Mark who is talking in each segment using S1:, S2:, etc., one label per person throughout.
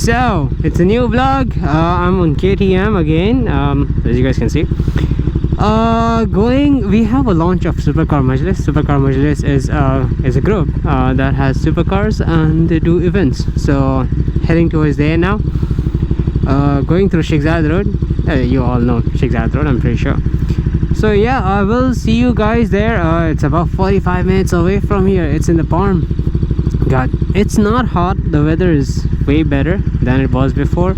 S1: So it's a new vlog. I'm on KTM again, as you guys can see. We have a launch of Supercar Majlis. Supercar Majlis is a group that has supercars and they do events. So heading towards there now. Going through Sheikh Zayed Road. You all know Sheikh Zayed Road, I'm pretty sure. So yeah, I will see you guys there. It's about 45 minutes away from here. It's in the Palm. God, it's not hot. The weather is way better than it was before,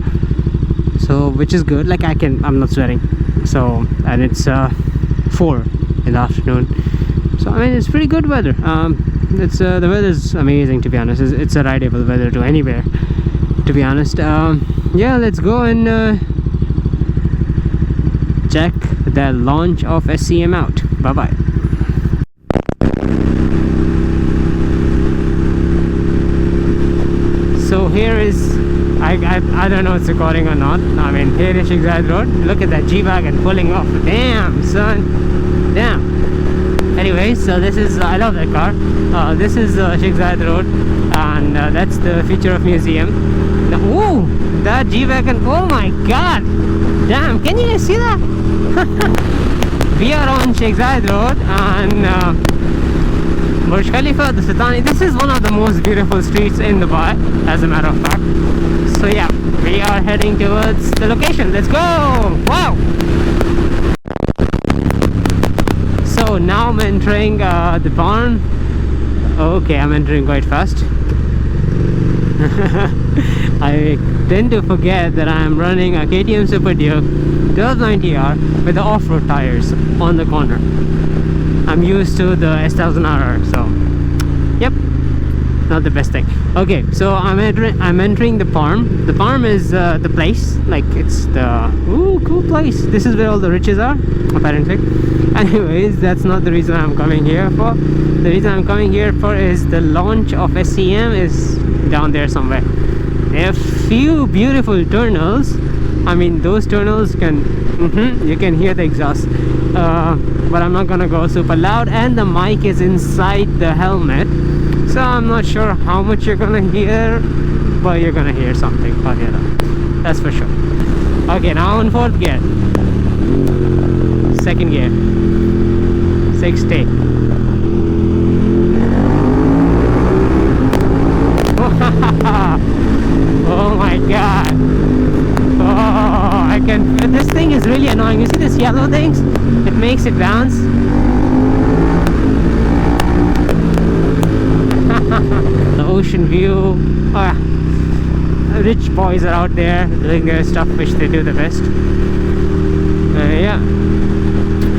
S1: so which is good. Like I'm not sweating. So, and it's 4 in the afternoon, so I mean it's pretty good weather. The weather is amazing, to be honest. It's a rideable weather to anywhere, to be honest. Yeah, let's go and check the launch of SCM out. Bye bye. So here is, I don't know if it's recording or not. I mean, here is Sheikh Zayed Road. Look at that G-Wagon pulling off. Damn, son. Damn. Anyways, so this is, I love that car. This is Sheikh Zayed Road, and that's the feature of museum. Now, ooh, that G-Wagon, oh my god. Damn, can you guys see that? We are on Sheikh Zayed Road, and Burj Khalifa, the Sultani. This is one of the most beautiful streets in Dubai, as a matter of fact. So yeah, we are heading towards the location. Let's go! Wow! So now I'm entering the barn. Okay, I'm entering quite fast. I tend to forget that I am running a KTM superduke 1290R with the off-road tires on the corner. I'm used to the S1000RR, so yep, not the best thing. Okay, so I'm entering the Palm. The Palm is the place, like it's the cool place. This is where all the riches are, apparently. Anyways, that's not the reason I'm coming here for. The reason I'm coming here for is the launch of SCM is down there somewhere. There are a few beautiful tunnels. I mean, those tunnels can you can hear the exhaust, but I'm not gonna go super loud, and the mic is inside the helmet, so I'm not sure how much you're gonna hear, but you're gonna hear something or the other, that's for sure. Okay, now on 4th gear, 2nd gear, 60. Oh my god. Oh, I can. This thing is really annoying. You see this yellow things? It makes it bounce. The ocean view. Rich boys are out there doing their stuff, which they do the best. Yeah.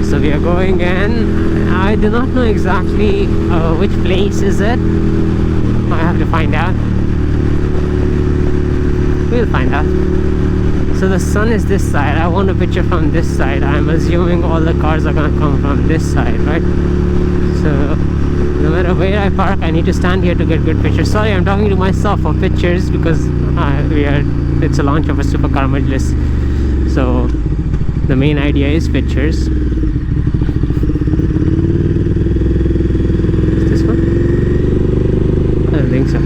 S1: So we are going, and I do not know exactly which place is it. I have to find out. We'll find out. So the sun is this side. I want a picture from this side. I'm assuming all the cars are gonna come from this side, right? So no matter where I park, I need to stand here to get good pictures. Sorry, I'm talking to myself for pictures because it's a launch of a Supercar Majlis. So the main idea is pictures. Is this one? I don't think so.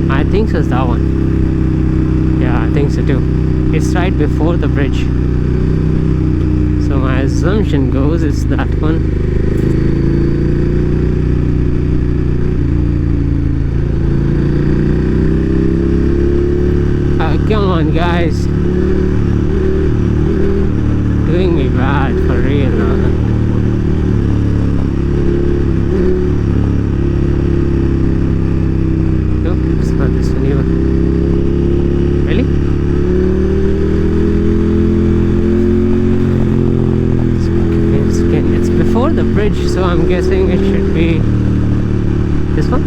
S1: I think so, it's that one. Yeah, I think so too. It's right before the bridge, so my assumption goes it's that one. Come on guys, doing me bad for real now. This one even. Really? It's before the bridge, so I'm guessing it should be this one.